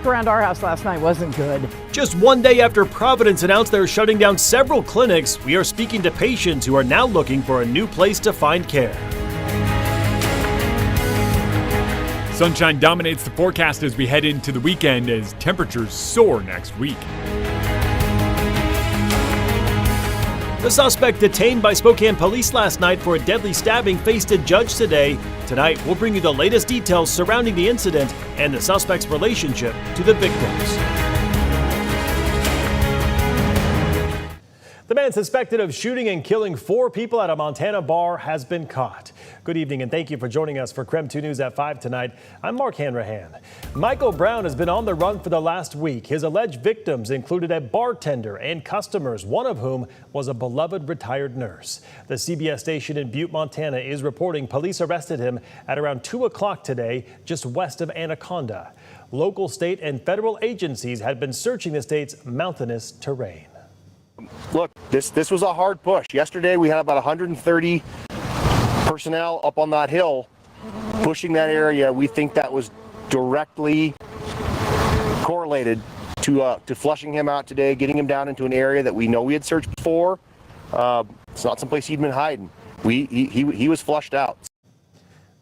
traffic around our house last night wasn't good. Just one day after Providence announced they're shutting down several clinics, we are speaking to patients who are now looking for a new place to find care. Sunshine dominates the forecast as we head into the weekend as temperatures soar next week. The suspect detained by Spokane police last night for a deadly stabbing faced a judge today. Tonight, we'll bring you the latest details surrounding the incident and the suspect's relationship to the victims. The man suspected of shooting and killing 4 people at a Montana bar has been caught. Good evening and thank you for joining us for KREM 2 News at 5 tonight. I'm Mark Hanrahan. Michael Brown has been on the run for the last week. His alleged victims included a bartender and customers, one of whom was a beloved retired nurse. The CBS station in Butte, Montana is reporting police arrested him at around 2 o'clock today, just west of Anaconda. Local, state, and federal agencies had been searching the state's mountainous terrain. Look, this was a hard push. Yesterday we had about 130 personnel up on that hill pushing that area. We think that was directly correlated to flushing him out today, getting him down into an area that we know we had searched before. It's not someplace he'd been hiding. He was flushed out.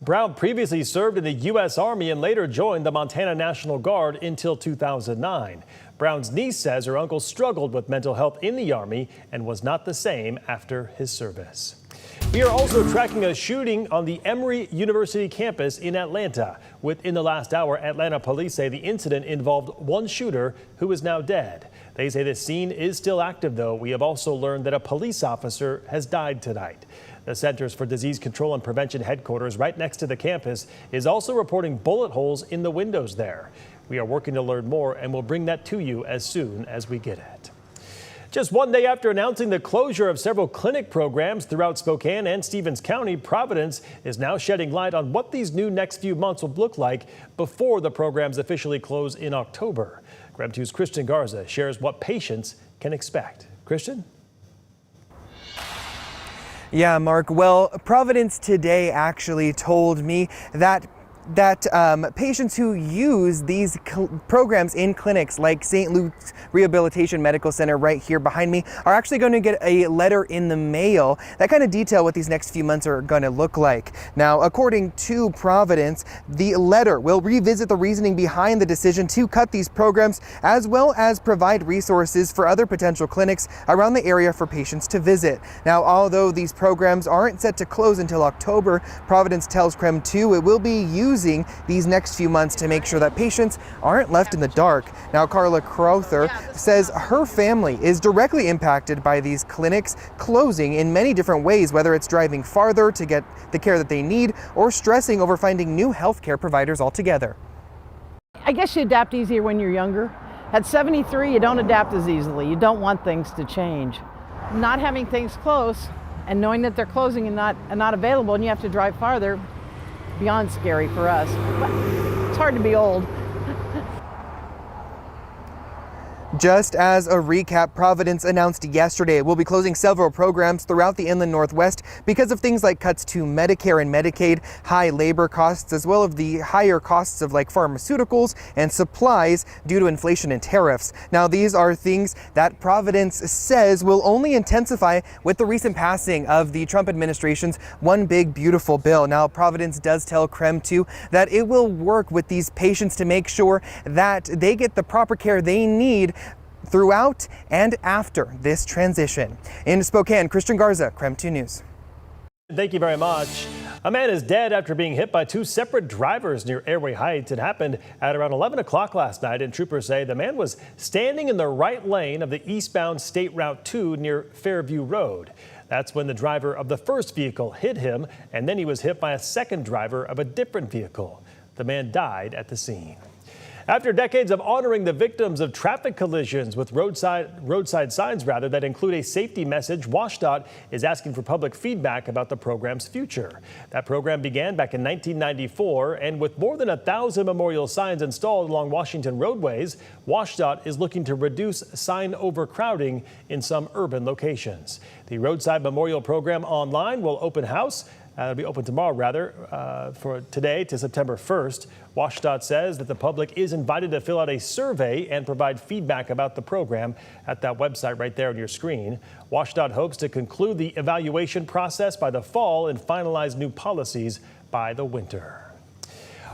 Brown previously served in the U.S. Army and later joined the Montana National Guard until 2009. Brown's niece says her uncle struggled with mental health in the Army and was not the same after his service. We are also tracking a shooting on the Emory University campus in Atlanta. Within the last hour, Atlanta police say the incident involved one shooter who is now dead. They say the scene is still active, though. We have also learned that a police officer has died tonight. The Centers for Disease Control and Prevention headquarters right next to the campus is also reporting bullet holes in the windows there. We are working to learn more and we'll bring that to you as soon as we get it. Just one day after announcing the closure of several clinic programs throughout Spokane and Stevens County, Providence is now shedding light on what these new next few months will look like before the programs officially close in October. KREM 2's Christian Garza shares what patients can expect. Christian? Yeah, Mark. Well, Providence today actually told me that patients who use these programs in clinics like St. Luke's Rehabilitation Medical Center right here behind me are actually going to get a letter in the mail that kind of detail what these next few months are going to look like. Now, according to Providence, the letter will revisit the reasoning behind the decision to cut these programs, as well as provide resources for other potential clinics around the area for patients to visit. Now, although these programs aren't set to close until October, Providence tells KREM 2 it will be using these next few months to make sure that patients aren't left in the dark. Now, Carla Crowther says her family is directly impacted by these clinics closing in many different ways, whether it's driving farther to get the care that they need or stressing over finding new healthcare providers altogether. I guess you adapt easier when you're younger. At 73, you don't adapt as easily. You don't want things to change. Not having things close and knowing that they're closing and not available and you have to drive farther, beyond scary for us. But it's hard to be old. Just as a recap, Providence announced yesterday it will be closing several programs throughout the inland Northwest because of things like cuts to Medicare and Medicaid, high labor costs, as well as the higher costs of like pharmaceuticals and supplies due to inflation and tariffs. Now, these are things that Providence says will only intensify with the recent passing of the Trump administration's One Big Beautiful Bill. Now, Providence does tell KREM 2 that it will work with these patients to make sure that they get the proper care they need throughout and after this transition. In Spokane, Christian Garza, KREM 2 News. Thank you very much. A man is dead after being hit by 2 separate drivers near Airway Heights. It happened at around 11 o'clock last night, and troopers say the man was standing in the right lane of the eastbound State Route 2 near Fairview Road. That's when the driver of the first vehicle hit him, and then he was hit by a second driver of a different vehicle. The man died at the scene. After decades of honoring the victims of traffic collisions with roadside signs that include a safety message, WashDOT is asking for public feedback about the program's future. That program began back in 1994, and with more than 1,000 memorial signs installed along Washington roadways, WashDOT is looking to reduce sign overcrowding in some urban locations. The Roadside Memorial Program online will open house It'll be open tomorrow, for today to September 1st. WashDOT says that the public is invited to fill out a survey and provide feedback about the program at that website right there on your screen. WashDOT hopes to conclude the evaluation process by the fall and finalize new policies by the winter.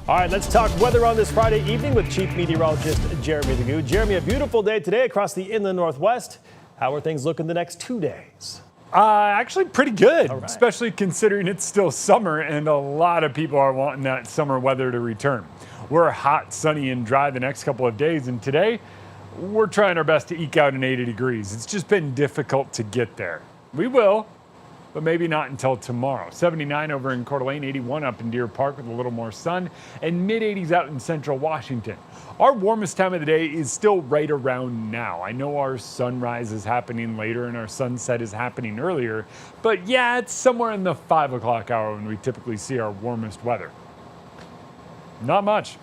All right, let's talk weather on this Friday evening with Chief Meteorologist Jeremy Legoo. Jeremy, a beautiful day today across the inland Northwest. How are things looking the next 2 days? Actually pretty good, All right. Especially considering it's still summer and a lot of people are wanting that summer weather to return. We're hot, sunny, and dry the next couple of days, and today we're trying our best to eke out an 80 degrees. It's just been difficult to get there. We will, but maybe not until tomorrow. 79 over in Coeur d'Alene, 81 up in Deer Park with a little more sun, and mid-80s out in central Washington. Our warmest time of the day is still right around now. I know our sunrise is happening later and our sunset is happening earlier, but yeah, it's somewhere in the 5 o'clock hour when we typically see our warmest weather. Not much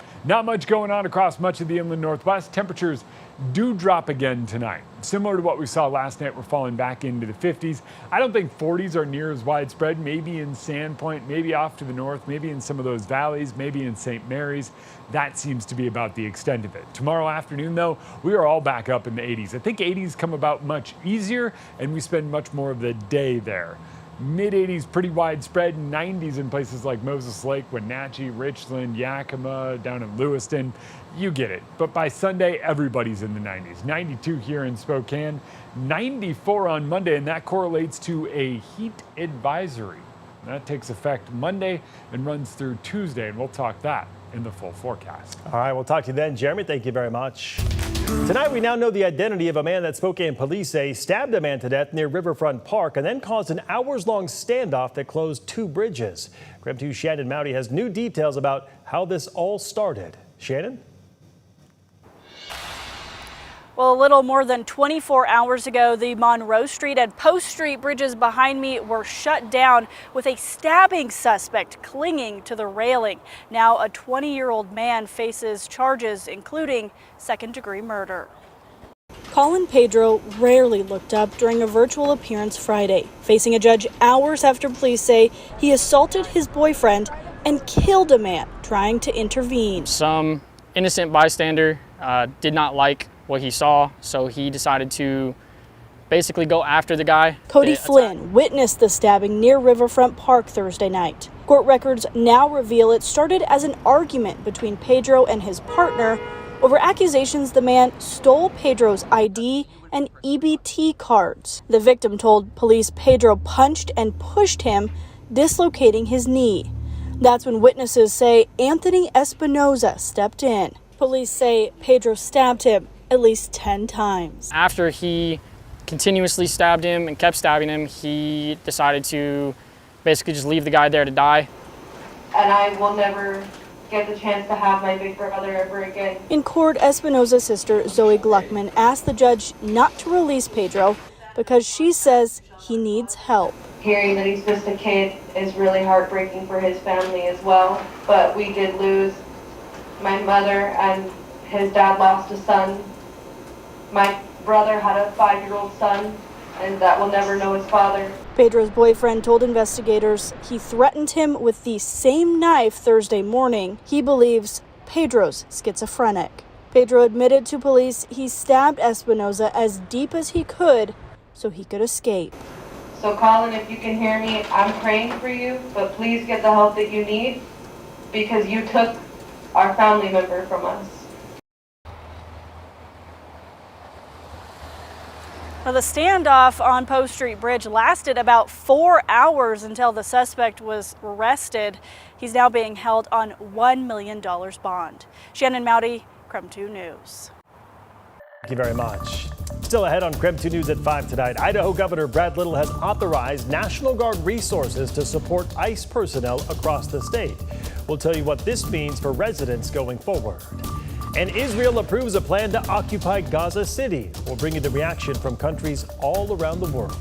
going on across much of the inland Northwest. Temperatures do drop again tonight. Similar to what we saw last night, we're falling back into the 50s. I don't think 40s are near as widespread, maybe in Sandpoint, maybe off to the north, maybe in some of those valleys, maybe in St. Mary's. That seems to be about the extent of it. Tomorrow afternoon, though, we are all back up in the 80s. I think 80s come about much easier, and we spend much more of the day there. Mid-80s pretty widespread, 90s in places like Moses Lake, Wenatchee, Richland, Yakima, down in Lewiston. You get it. But by Sunday, everybody's in the 90s. 92 here in Spokane, 94 on Monday, and that correlates to a heat advisory. That takes effect Monday and runs through Tuesday, and we'll talk that in the full forecast. All right, we'll talk to you then, Jeremy. Thank you very much. Tonight, we now know the identity of a man that Spokane police say stabbed a man to death near Riverfront Park and then caused an hours-long standoff that closed 2 bridges. KREM 2's Shannon Mowdy has new details about how this all started. Shannon? Well, a little more than 24 hours ago, the Monroe Street and Post Street bridges behind me were shut down with a stabbing suspect clinging to the railing. Now, a 20-year-old man faces charges, including second-degree murder. Colin Pedro rarely looked up during a virtual appearance Friday, facing a judge hours after police say he assaulted his boyfriend and killed a man trying to intervene. Some innocent bystander did not like what he saw, so he decided to basically go after the guy. Cody Flynn witnessed the stabbing near Riverfront Park Thursday night. Court records now reveal it started as an argument between Pedro and his partner over accusations the man stole Pedro's ID and EBT cards. The victim told police Pedro punched and pushed him, dislocating his knee. That's when witnesses say Anthony Espinoza stepped in. Police say Pedro stabbed him at least 10 times. After he continuously stabbed him and kept stabbing him, he decided to basically just leave the guy there to die. And I will never get the chance to have my big brother ever again. In court, Espinoza's sister, Zoe Gluckman, asked the judge not to release Pedro because she says he needs help. Hearing that he's just a kid is really heartbreaking for his family as well. But we did lose my mother, and his dad lost a son. My brother had a 5-year-old son, and that will never know his father. Pedro's boyfriend told investigators he threatened him with the same knife Thursday morning. He believes Pedro's schizophrenic. Pedro admitted to police he stabbed Espinoza as deep as he could so he could escape. So Colin, if you can hear me, I'm praying for you, but please get the help that you need, because you took our family member from us. Well, the standoff on Post Street Bridge lasted about 4 hours until the suspect was arrested. He's now being held on $1 million bond. Shannon Mowdy, KREM 2 News. Thank you very much. Still ahead on KREM 2 News at 5 tonight, Idaho Governor Brad Little has authorized National Guard resources to support ICE personnel across the state. We'll tell you what this means for residents going forward. And Israel approves a plan to occupy Gaza City. We'll bring you the reaction from countries all around the world.